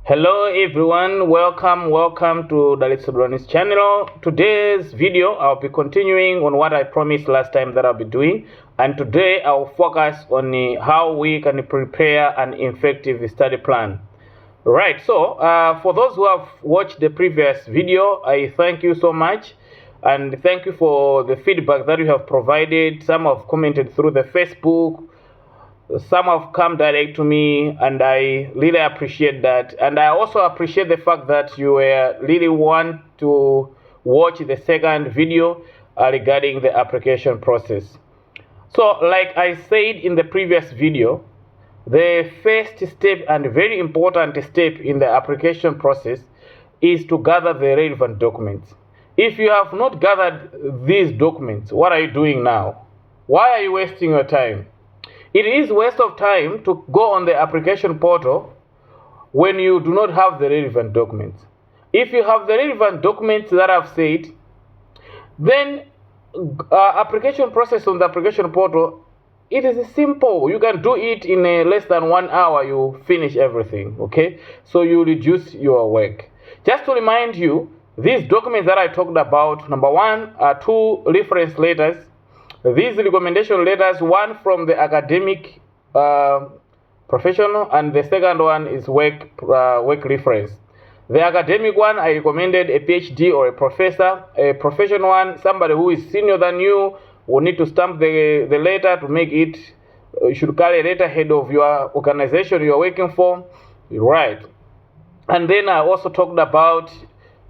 Hello everyone, welcome to Dalit's channel. Today's video I'll be continuing on what I promised last time that I'll be doing, and today I'll focus on how we can prepare an effective study plan. Right, so for those who have watched the previous video, I thank you so much and thank you for the feedback that you have provided. Some have commented through the Facebook, some have come direct to me, and I really appreciate that. And I also appreciate the fact that you really want to watch the second video regarding the application process. So like I said in the previous video, the first step and very important step in the application process is to gather the relevant documents. If you have not gathered these documents, what are you doing now? Why are you wasting your time? It is waste of time to go on the application portal when you do not have the relevant documents. If you have the relevant documents that I've said, then application process on the application portal, it is simple. You can do it in less than 1 hour. You finish everything, okay? So you reduce your work. Just to remind you, these documents that I talked about, number one are 2 reference letters. These recommendation letters, one from the academic professional, and the second one is work reference. The academic one, I recommended a PhD or a professor. A professional one, somebody who is senior than you, will need to stamp the letter to make it. You should carry a letterhead of your organization you are working for, right? And then I also talked about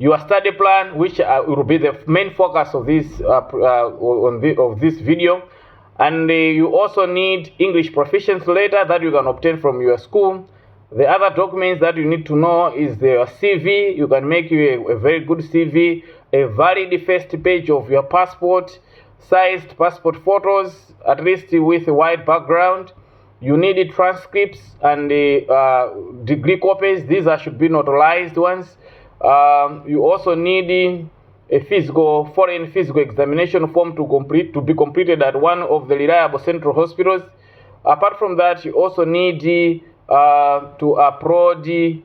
your study plan, which will be the main focus of this video. And you also need English proficiency letter that you can obtain from your school. The other documents that you need to know is the CV. You can make you a very good CV, a valid first page of your passport, sized passport photos, at least with a white background. You need transcripts and degree copies. These should be notarized ones. You also need a foreign physical examination form to be completed at one of the reliable central hospitals. Apart from that, you also need to upload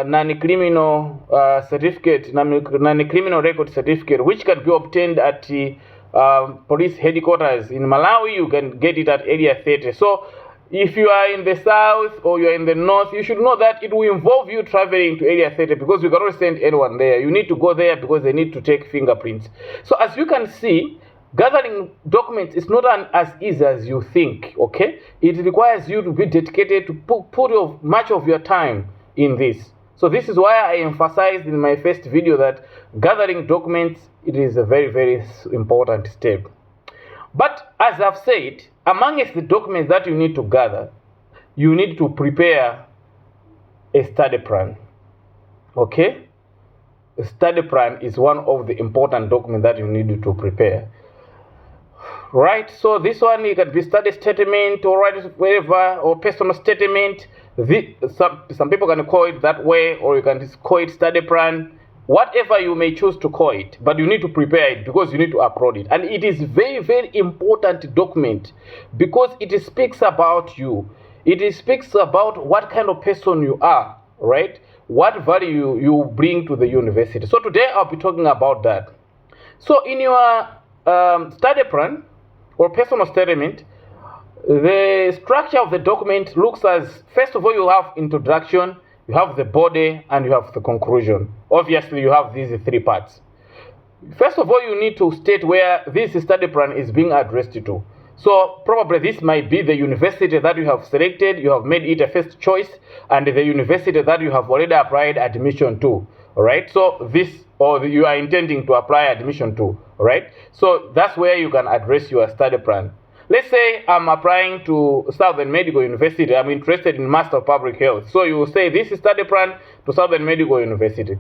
non-criminal certificate, non-criminal record certificate, which can be obtained at police headquarters. In Malawi, you can get it at area 30. So if you are in the south or you are in the north, you should know that it will involve you traveling to area 30 because you cannot send anyone there. You need to go there because they need to take fingerprints. So as you can see, gathering documents is not as easy as you think, okay? It requires you to be dedicated to put much of your time in this. So this is why I emphasized in my first video that gathering documents, it is a very, very important step. But as I've said, amongst the documents that you need to gather, you need to prepare a study plan. Okay? A study plan is one of the important documents that you need to prepare. Right? So this one, it can be study statement or whatever, or personal statement. Some people can call it that way, or you can call it study plan. Whatever you may choose to call it, but you need to prepare it because you need to upload it. And it is very, very important document because it speaks about you. It speaks about what kind of person you are, right? What value you bring to the university. So today I'll be talking about that. So in your study plan or personal statement, the structure of the document looks as, first of all, you have introduction, you have the body, and you have the conclusion. Obviously, you have these 3 parts. First of all, you need to state where this study plan is being addressed to. So probably this might be the university that you have selected, you have made it a first choice, and the university that you have already applied admission to. All right, so you are intending to apply admission to. All right, so that's where you can address your study plan. Let's say I'm applying to Southern Medical University. I'm interested in Master of Public Health. So you will say this is study plan to Southern Medical University.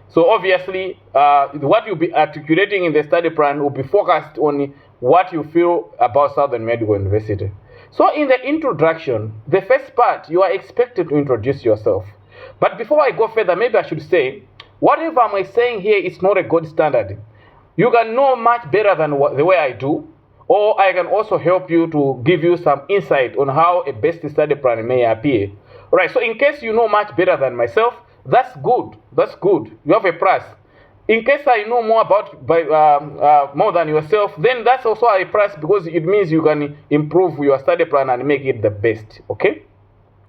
So obviously, what you'll be articulating in the study plan will be focused on what you feel about Southern Medical University. So in the introduction, the first part, you are expected to introduce yourself. But before I go further, maybe I should say, whatever I'm saying here is not a gold standard. You can know much better than the way I do. Or I can also help you to give you some insight on how a best study plan may appear. All right, so in case you know much better than myself, That's good. That's good. You have a plus. In case I know more about more than yourself, then that's also a plus because it means you can improve your study plan and make it the best. Okay?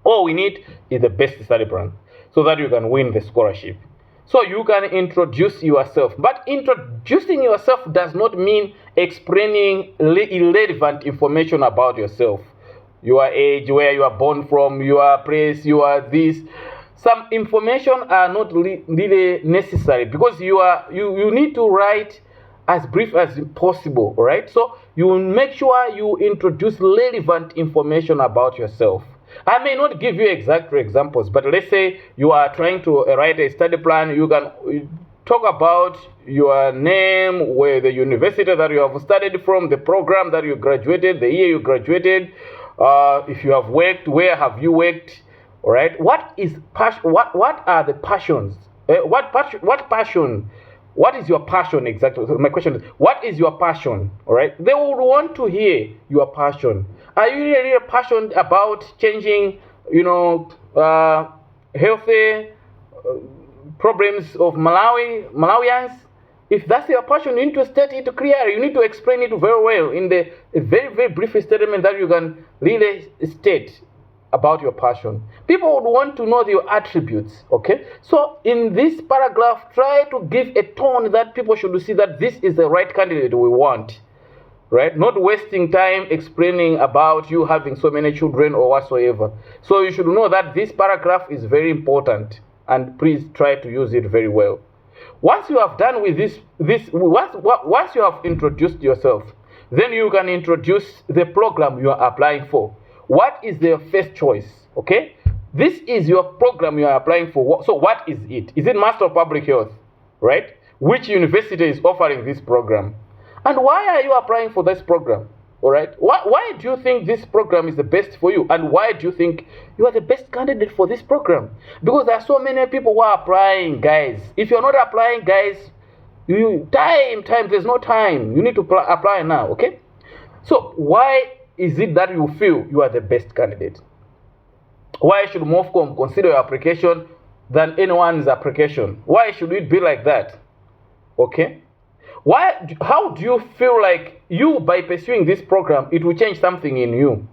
All we need is the best study plan so that you can win the scholarship. So you can introduce yourself. But introducing yourself does not mean explaining irrelevant information about yourself. Your age, where you are born from, your place, your this. Some information are not really necessary because you need to write as brief as possible, all right? So you make sure you introduce relevant information about yourself. I may not give you exact examples, but let's say you are trying to write a study plan. You can talk about your name, where the university that you have studied from, the program that you graduated, the year you graduated, if you have worked, where have you worked, all right? What are the passions? What passion? What is your passion exactly? My question is, what is your passion? All right? They would want to hear your passion. Are you really passionate about changing, healthy problems of Malawians? If that's your passion, you need to state it clearly. You need to explain it very well in a very, very brief statement that you can really state about your passion. People would want to know your attributes, okay? So in this paragraph, try to give a tone that people should see that this is the right candidate we want, right? Not wasting time explaining about you having so many children or whatsoever. So you should know that this paragraph is very important, and please try to use it very well. Once you have done with once you have introduced yourself, then you can introduce the program you are applying for. What is their first choice? Okay, this is your program you are applying for. So what is it? Is it Master of Public Health, right? Which university is offering this program? And why are you applying for this program? All right. Why do you think this program is the best for you? And why do you think you are the best candidate for this program? Because there are so many people who are applying, guys. If you're not applying, guys, there's no time. You need to apply now, okay? So why is it that you feel you are the best candidate? Why should MOFCOM consider your application than anyone's application? Why should it be like that? Okay? How do you feel like by pursuing this program, it will change something in you?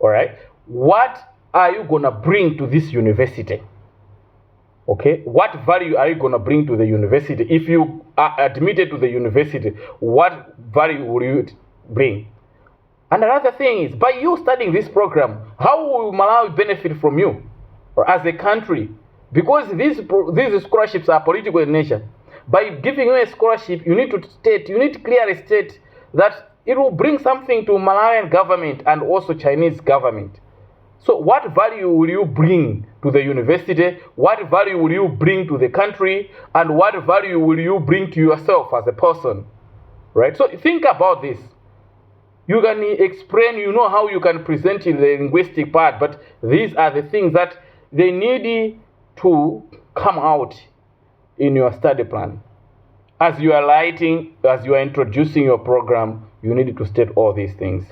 All right? What are you going to bring to this university? Okay? What value are you going to bring to the university? If you are admitted to the university, what value will you bring? And another thing is, by you studying this program, how will Malawi benefit from you or as a country? Because these scholarships are political in nature. By giving you a scholarship, you need to clearly state that it will bring something to Malawian government and also Chinese government. So what value will you bring to the university? What value will you bring to the country? And what value will you bring to yourself as a person? Right? So think about this. You can explain, how you can present in the linguistic part, but these are the things that they need to come out in your study plan. As you are as you are introducing your program, you need to state all these things.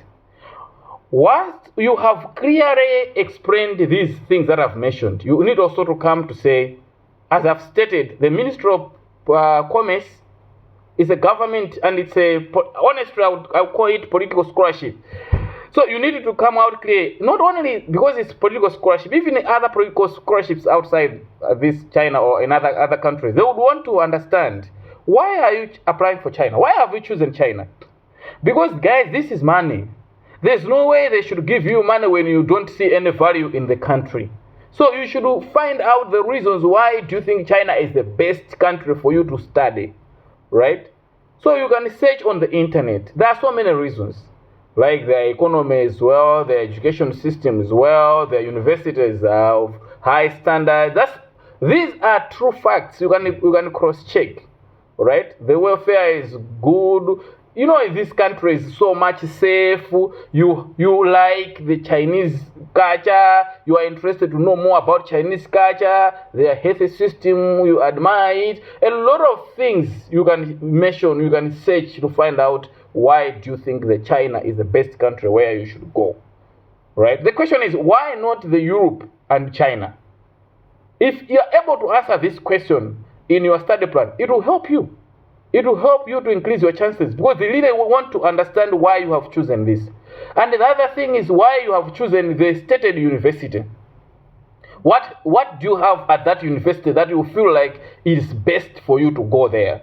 Once you have clearly explained these things that I've mentioned, you need also to come to say, as I've stated, the Ministry of Commerce is a government, and it's honestly, I would call it political scholarship. So you need to come out clear, not only because it's political scholarship, even in other political scholarships outside this China or in other countries, they would want to understand, why are you applying for China? Why have you chosen China? Because, guys, this is money. There's no way they should give you money when you don't see any value in the country. So you should find out the reasons why do you think China is the best country for you to study, right? So you can search on the internet. There are so many reasons, like their economy as well, their education system as well, their universities are of high standards. These are true facts. You can cross-check, right? The welfare is good. In this country is so much safe. You like the Chinese culture. You are interested to know more about Chinese culture, their health system. You admire it. A lot of things you can mention. You can search to find out why do you think that China is the best country where you should go, right? The question is, why not the Europe and China? If you are able to answer this question in your study plan, it will help you. It will help you to increase your chances, because they really want to understand why you have chosen this. And the other thing is why you have chosen the stated university. What do you have at that university that you feel like it is best for you to go there?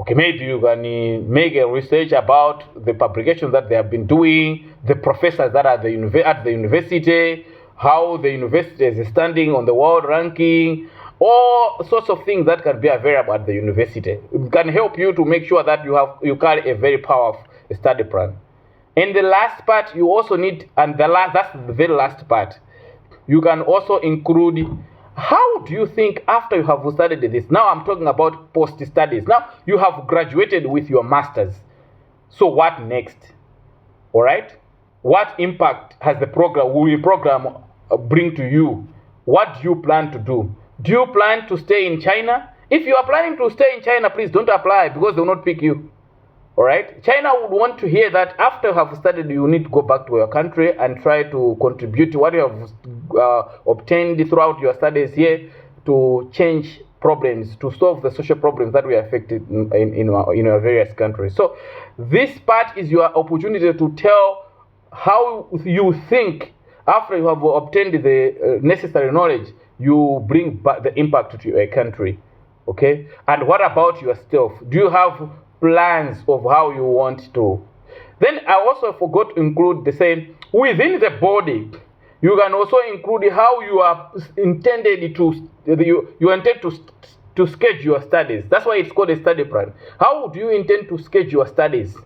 Okay, maybe you can make a research about the publications that they have been doing, the professors that are at the university, how the university is standing on the world ranking, all sorts of things that can be available at the university. It can help you to make sure that you carry a very powerful study plan. And the last part you also need, and that's the very last part, you can also include, how do you think after you have studied this? Now I'm talking about post-studies. Now you have graduated with your master's. So what next? All right? What impact has will your program bring to you? What do you plan to do? Do you plan to stay in China? If you are planning to stay in China, please don't apply, because they will not pick you. All right? China would want to hear that after you have studied, you need to go back to your country and try to contribute to what you have obtained throughout your studies here to change problems, to solve the social problems that we are affected in our various countries. So this part is your opportunity to tell how you think after you have obtained the necessary knowledge, you bring back the impact to your country. Okay? And what about yourself? Do you have plans of how you want to? Then I also forgot to include the same within the body. You can also include how you are intended to intend to schedule your studies. That's why it's called a study plan. How do you intend to schedule your studies?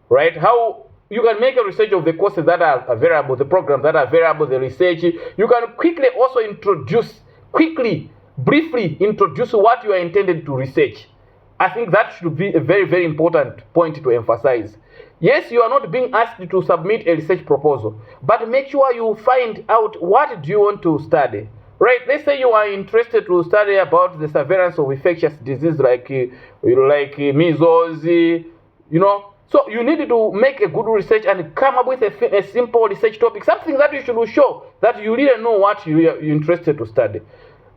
Right? How you can make a research of the courses that are available, the programs that are available, the research. You can quickly also briefly introduce what you are intended to research. I think that should be a very, very important point to emphasize. Yes, you are not being asked to submit a research proposal, but make sure you find out what do you want to study. Right? Let's say you are interested to study about the surveillance of infectious disease like measles, So you need to make a good research and come up with a simple research topic, something that you should show that you really know what you're interested to study.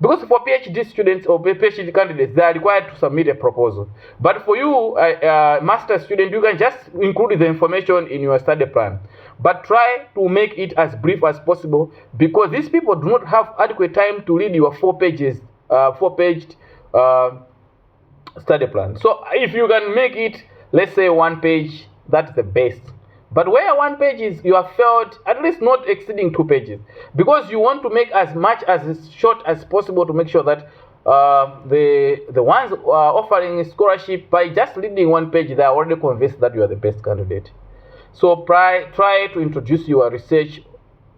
Because for PhD students or PhD candidates, they are required to submit a proposal. But for you, master student, you can just include the information in your study plan. But try to make it as brief as possible, because these people do not have adequate time to read your four-paged study plan. So if you can make it, let's say 1 page, that's the best. But where 1 page is, you have felt at least not exceeding 2 pages, because you want to make as much as short as possible to make sure that the ones offering scholarship, by just reading 1 page, they are already convinced that you are the best candidate. So try to introduce your research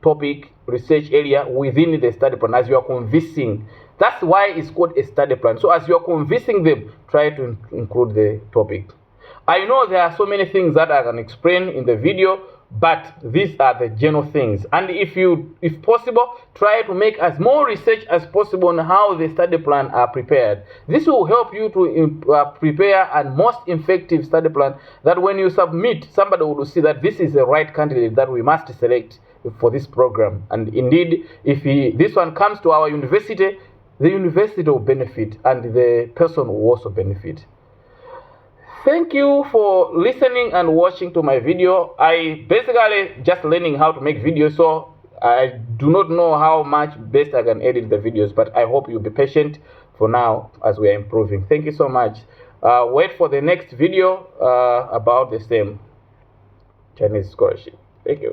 topic, research area within the study plan as you are convincing. That's why it's called a study plan. So as you are convincing them, try to include the topic. I know there are so many things that I can explain in the video, but these are the general things. And if possible, try to make as more research as possible on how the study plan are prepared. This will help you to prepare a most effective study plan that when you submit, somebody will see that this is the right candidate that we must select for this program. And indeed, if this one comes to our university, the university will benefit and the person will also benefit. Thank you for listening and watching to my video. I basically just learning how to make videos, so I do not know how much best I can edit the videos, but I hope you'll be patient for now as we are improving. Thank you so much. Wait for the next video about the same Chinese scholarship. Thank you.